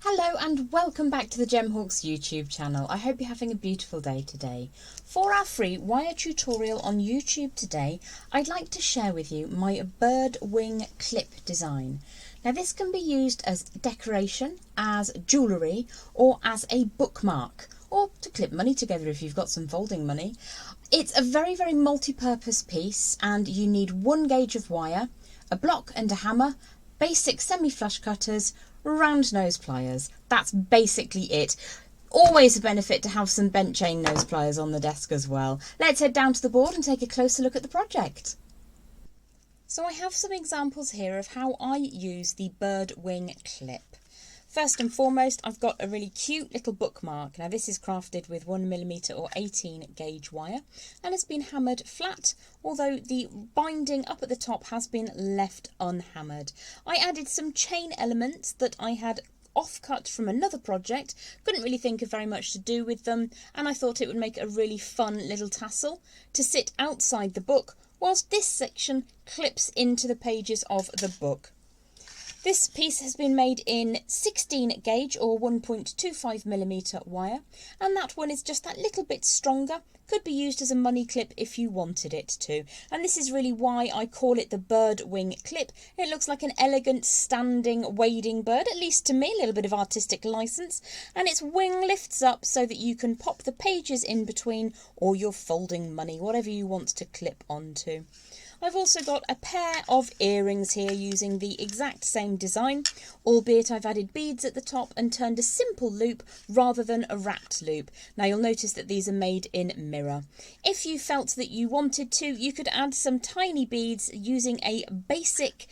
Hello and welcome back to the Gemhawks YouTube channel. I hope you're having a beautiful day today. For our free wire tutorial on YouTube today, I'd like to share with you my bird wing clip design. Now this can be used as decoration, as jewellery, or as a bookmark, or to clip money together if you've got some folding money. It's a very multi-purpose piece and you need 1 gauge of wire, a block and a hammer, basic semi-flush cutters, round nose pliers. That's basically it. Always a benefit to have some bent chain nose pliers on the desk as well. Let's head down to the board and take a closer look at the project. So I have some examples here of how I use the bird wing clip. First and foremost, I've got a really cute little bookmark. Now this is crafted with 1mm or 18 gauge wire and has been hammered flat, although the binding up at the top has been left unhammered. I added some chain elements that I had offcut from another project, couldn't really think of very much to do with them, and I thought it would make a really fun little tassel to sit outside the book whilst this section clips into the pages of the book. This piece has been made in 16 gauge or 1.25mm wire, and that one is just that little bit stronger. Could be used as a money clip if you wanted it to. And this is really why I call it the bird wing clip. It looks like an elegant standing wading bird, at least to me, a little bit of artistic license. And its wing lifts up so that you can pop the pages in between or your folding money, whatever you want to clip onto. I've also got a pair of earrings here using the exact same design, albeit I've added beads at the top and turned a simple loop rather than a wrapped loop. Now you'll notice that these are made in mirror. If you felt that you wanted to, you could add some tiny beads using a basic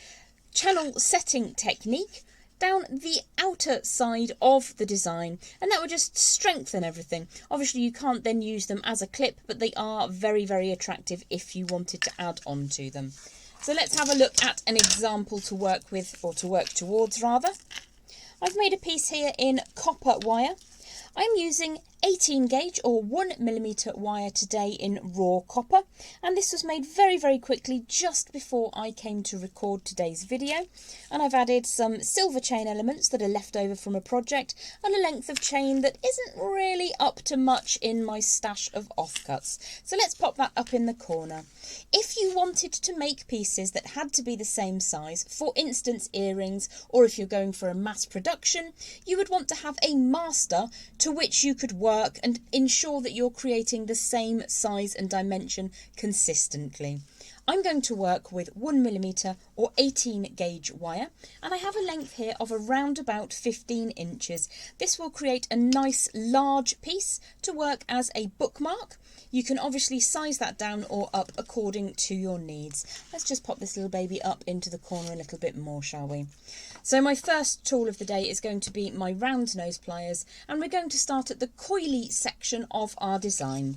channel setting technique down the outer side of the design, and that would just strengthen everything. Obviously you can't then use them as a clip, but they are very attractive if you wanted to add on to them. So let's have a look at an example to work with, or to work towards rather. I've made a piece here in copper wire. I'm using 18 gauge or 1mm wire today in raw copper, and this was made very quickly just before I came to record today's video. And I've added some silver chain elements that are left over from a project and a length of chain that isn't really up to much in my stash of offcuts. So let's pop that up in the corner. If you wanted to make pieces that had to be the same size, for instance earrings, or if you're going for a mass production, you would want to have a master to which you could work and ensure that you're creating the same size and dimension consistently. I'm going to work with 1mm or 18 gauge wire, and I have a length here of around about 15 inches. This will create a nice large piece to work as a bookmark. You can obviously size that down or up according to your needs. Let's just pop this little baby up into the corner a little bit more, shall we? So my first tool of the day is going to be my round nose pliers, and we're going to start at the coily section of our design.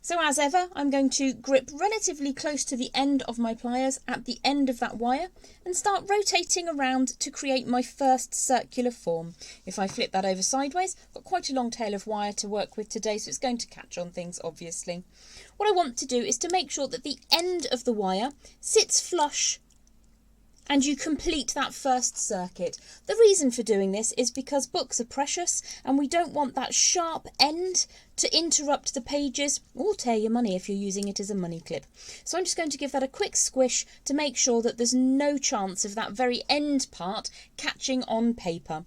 So as ever, I'm going to grip relatively close to the end of my pliers at the end of that wire and start rotating around to create my first circular form. If I flip that over sideways, I've got quite a long tail of wire to work with today, so it's going to catch on things obviously. What I want to do is to make sure that the end of the wire sits flush and you complete that first circuit. The reason for doing this is because books are precious and we don't want that sharp end to interrupt the pages or tear your money if you're using it as a money clip. So I'm just going to give that a quick squish to make sure that there's no chance of that very end part catching on paper.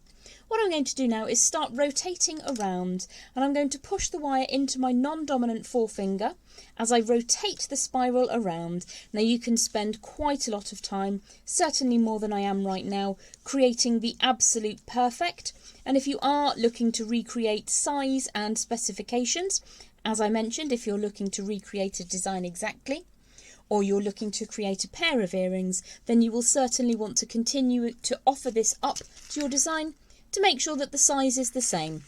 What I'm going to do now is start rotating around, and I'm going to push the wire into my non-dominant forefinger as I rotate the spiral around. Now you can spend quite a lot of time, certainly more than I am right now, creating the absolute perfect. And if you are looking to recreate size and specifications, as I mentioned, if you're looking to recreate a design exactly, or you're looking to create a pair of earrings, then you will certainly want to continue to offer this up to your design to make sure that the size is the same.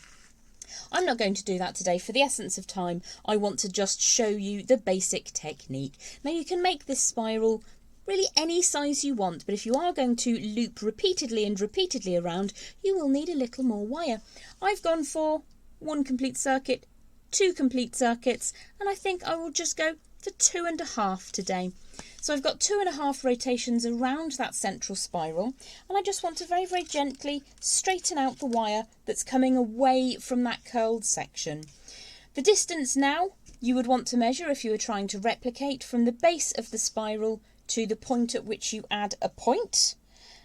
I'm not going to do that today. For the essence of time, I want to just show you the basic technique. Now you can make this spiral really any size you want, but if you are going to loop repeatedly around, you will need a little more wire. I've gone for 1 complete circuit, 2 complete circuits, and I think I will just go to 2.5 today. So I've got 2.5 rotations around that central spiral, and I just want to very, very gently straighten out the wire that's coming away from that curled section. The distance now you would want to measure if you were trying to replicate from the base of the spiral to the point at which you add a point.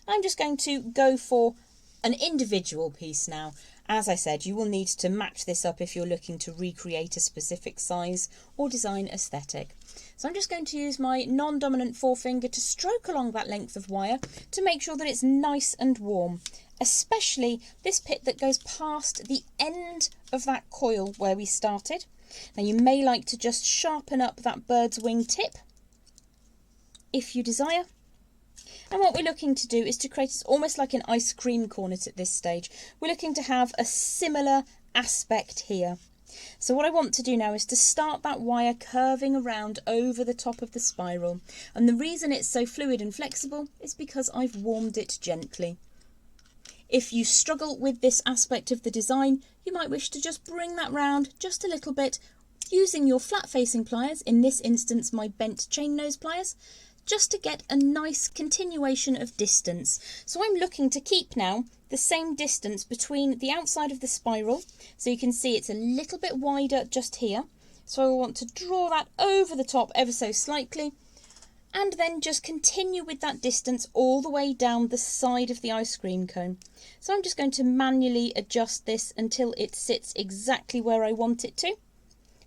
I'm just going to go for an individual piece now. As I said, you will need to match this up if you're looking to recreate a specific size or design aesthetic. So I'm just going to use my non-dominant forefinger to stroke along that length of wire to make sure that it's nice and warm, especially this bit that goes past the end of that coil where we started. Now you may like to just sharpen up that bird's wing tip if you desire. And what we're looking to do is to create almost like an ice cream cornet at this stage. We're looking to have a similar aspect here. So what I want to do now is to start that wire curving around over the top of the spiral. And the reason it's so fluid and flexible is because I've warmed it gently. If you struggle with this aspect of the design, you might wish to just bring that round just a little bit using your flat facing pliers, in this instance my bent chain nose pliers, just to get a nice continuation of distance. So I'm looking to keep now the same distance between the outside of the spiral. So you can see it's a little bit wider just here. So I want to draw that over the top ever so slightly, and then just continue with that distance all the way down the side of the ice cream cone. So I'm just going to manually adjust this until it sits exactly where I want it to,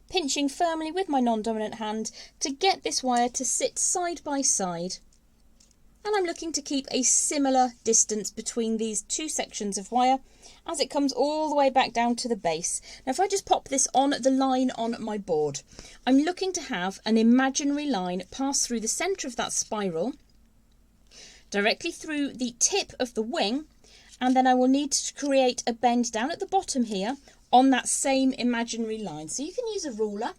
pinching firmly with my non-dominant hand to get this wire to sit side by side. And I'm looking to keep a similar distance between these two sections of wire as it comes all the way back down to the base. Now if I just pop this on the line on my board, I'm looking to have an imaginary line pass through the centre of that spiral, directly through the tip of the wing, and then I will need to create a bend down at the bottom here on that same imaginary line. So you can use a ruler,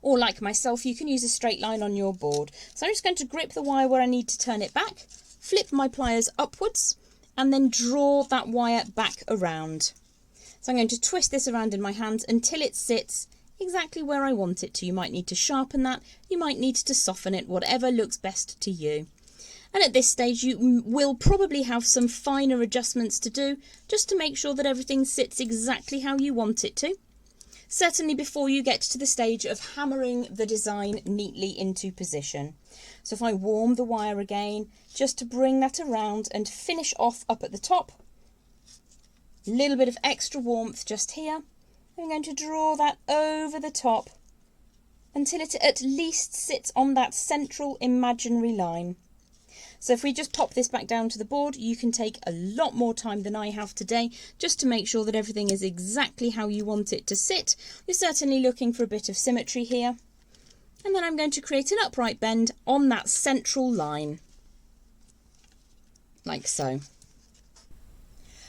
or like myself, you can use a straight line on your board. So I'm just going to grip the wire where I need to turn it back, flip my pliers upwards, and then draw that wire back around. So I'm going to twist this around in my hands until it sits exactly where I want it to. You might need to sharpen that, you might need to soften it, whatever looks best to you. And at this stage you will probably have some finer adjustments to do just to make sure that everything sits exactly how you want it to. Certainly before you get to the stage of hammering the design neatly into position. So if I warm the wire again, just to bring that around and finish off up at the top, a little bit of extra warmth just here. I'm going to draw that over the top until it at least sits on that central imaginary line. So if we just pop this back down to the board, you can take a lot more time than I have today just to make sure that everything is exactly how you want it to sit. You're certainly looking for a bit of symmetry here. And then I'm going to create an upright bend on that central line, like so.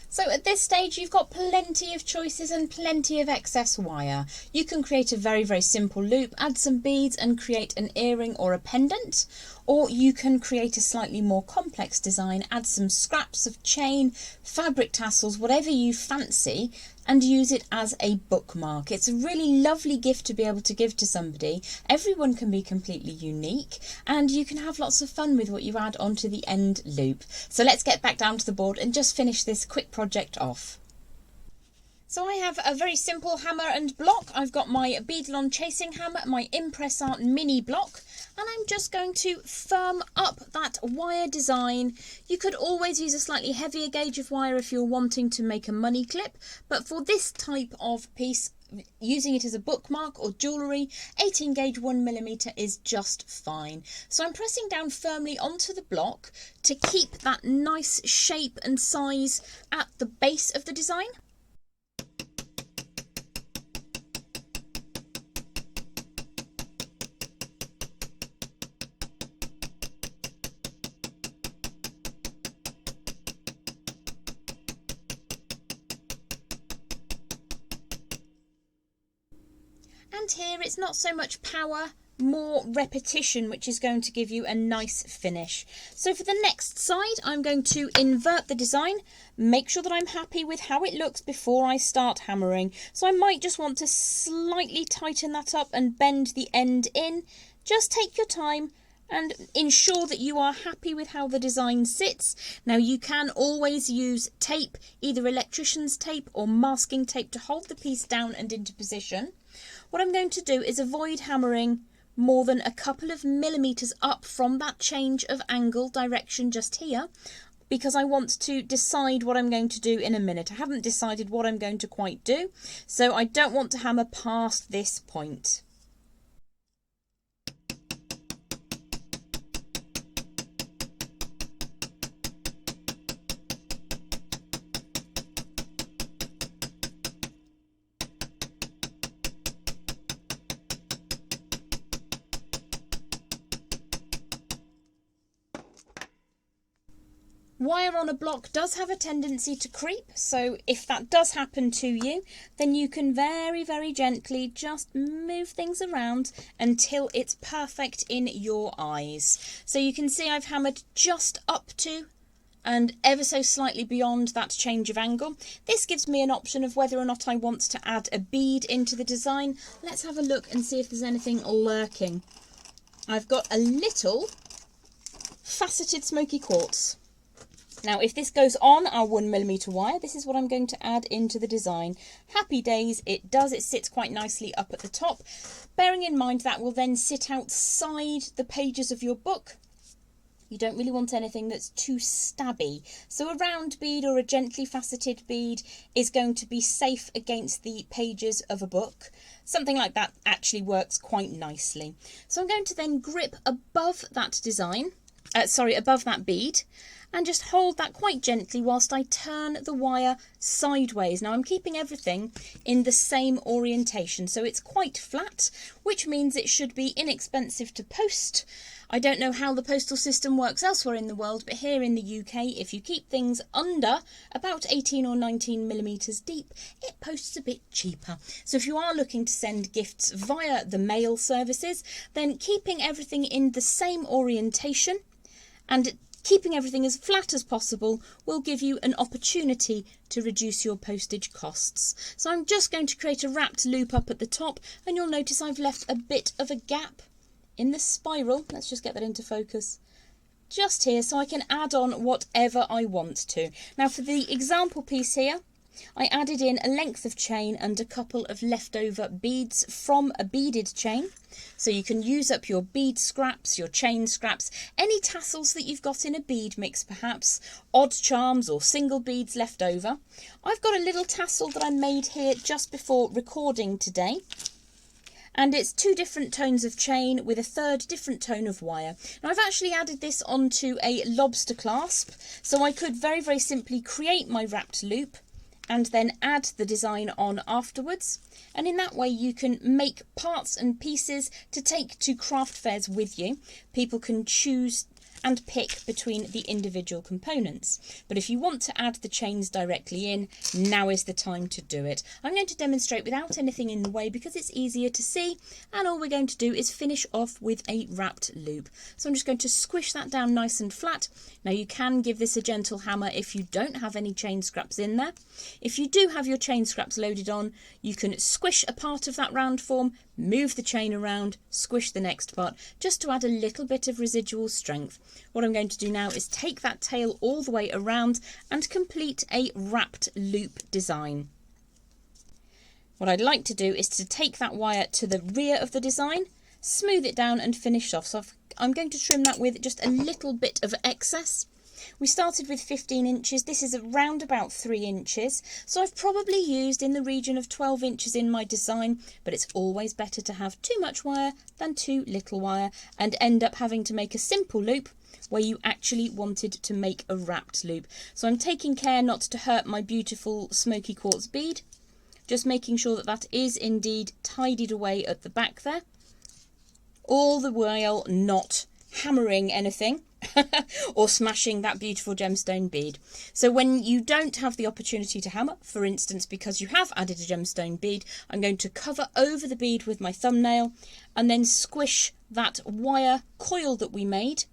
So at this stage you've got plenty of choices and plenty of excess wire. You can create a very, very simple loop, add some beads and create an earring or a pendant, or you can create a slightly more complex design, add some scraps of chain, fabric tassels, whatever you fancy, and use it as a bookmark. It's a really lovely gift to be able to give to somebody. Everyone can be completely unique, and you can have lots of fun with what you add onto the end loop. So let's get back down to the board and just finish this quick project off. So I have a very simple hammer and block. I've got my Beadlon chasing hammer, my Impress Art mini block, and I'm just going to firm up that wire design. You could always use a slightly heavier gauge of wire if you're wanting to make a money clip, but for this type of piece, using it as a bookmark or jewellery, 18 gauge 1mm is just fine. So I'm pressing down firmly onto the block to keep that nice shape and size at the base of the design. And here it's not so much power, more repetition, which is going to give you a nice finish. So for the next side, I'm going to invert the design, make sure that I'm happy with how it looks before I start hammering. So I might just want to slightly tighten that up and bend the end in. Just take your time and ensure that you are happy with how the design sits. Now you can always use tape, either electrician's tape or masking tape, to hold the piece down and into position. What I'm going to do is avoid hammering more than a couple of millimetres up from that change of angle direction just here, because I want to decide what I'm going to do in a minute. I haven't decided what I'm going to quite do, so I don't want to hammer past this point. Wire on a block does have a tendency to creep, so if that does happen to you, then you can very, very gently just move things around until it's perfect in your eyes. So you can see I've hammered just up to and ever so slightly beyond that change of angle. This gives me an option of whether or not I want to add a bead into the design. Let's have a look and see if there's anything lurking. I've got a little faceted smoky quartz. Now, if this goes on our 1mm wire, this is what I'm going to add into the design. Happy days, it does. It sits quite nicely up at the top. Bearing in mind that will then sit outside the pages of your book. You don't really want anything that's too stabby. So a round bead or a gently faceted bead is going to be safe against the pages of a book. Something like that actually works quite nicely. So I'm going to then grip above that above that bead, and just hold that quite gently whilst I turn the wire sideways. Now I'm keeping everything in the same orientation, so it's quite flat, which means it should be inexpensive to post. I don't know how the postal system works elsewhere in the world, but here in the UK, if you keep things under about 18 or 19mm deep, it posts a bit cheaper. So if you are looking to send gifts via the mail services, then keeping everything in the same orientation and keeping everything as flat as possible will give you an opportunity to reduce your postage costs. So I'm just going to create a wrapped loop up at the top, and you'll notice I've left a bit of a gap in the spiral. Let's just get that into focus. Just here, so I can add on whatever I want to. Now for the example piece here, I added in a length of chain and a couple of leftover beads from a beaded chain. So you can use up your bead scraps, your chain scraps, any tassels that you've got in a bead mix perhaps, odd charms or single beads left over. I've got a little tassel that I made here just before recording today. And it's 2 different tones of chain with a 3rd different tone of wire. Now I've actually added this onto a lobster clasp, so I could very, very simply create my wrapped loop and then add the design on afterwards. And in that way you can make parts and pieces to take to craft fairs with you. People can choose and pick between the individual components. But if you want to add the chains directly in, now is the time to do it. I'm going to demonstrate without anything in the way because it's easier to see, and all we're going to do is finish off with a wrapped loop. So I'm just going to squish that down nice and flat. Now you can give this a gentle hammer if you don't have any chain scraps in there. If you do have your chain scraps loaded on, you can squish a part of that round form, move the chain around, squish the next part, just to add a little bit of residual strength. What I'm going to do now is take that tail all the way around and complete a wrapped loop design. What I'd like to do is to take that wire to the rear of the design, smooth it down and finish off. So I'm going to trim that with just a little bit of excess. We started with 15 inches, this is around about 3 inches, so I've probably used in the region of 12 inches in my design, but it's always better to have too much wire than too little wire and end up having to make a simple loop where you actually wanted to make a wrapped loop. So I'm taking care not to hurt my beautiful smoky quartz bead, just making sure that that is indeed tidied away at the back there, all the while not hammering anything or smashing that beautiful gemstone bead. So when you don't have the opportunity to hammer, for instance because you have added a gemstone bead, I'm going to cover over the bead with my thumbnail and then squish that wire coil that we made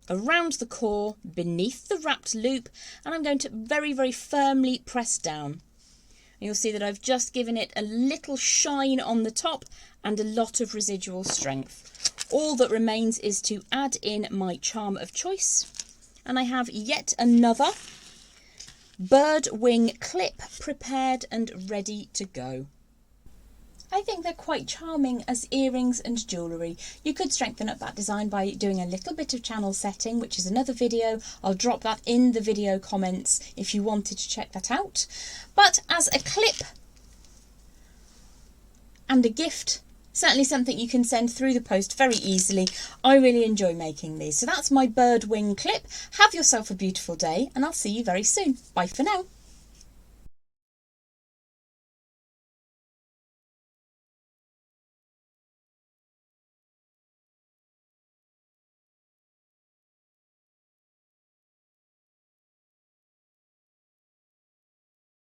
around the core beneath the wrapped loop, and I'm going to very, very firmly press down. you'll see that I've just given it a little shine on the top and a lot of residual strength. All that remains is to add in my charm of choice, and I have yet another bird wing clip prepared and ready to go. I think they're quite charming as earrings and jewellery. You could strengthen up that design by doing a little bit of channel setting, which is another video. I'll drop that in the video comments if you wanted to check that out. But as a clip and a gift, certainly something you can send through the post very easily. I really enjoy making these. So that's my bird wing clip. Have yourself a beautiful day, and I'll see you very soon. Bye for now.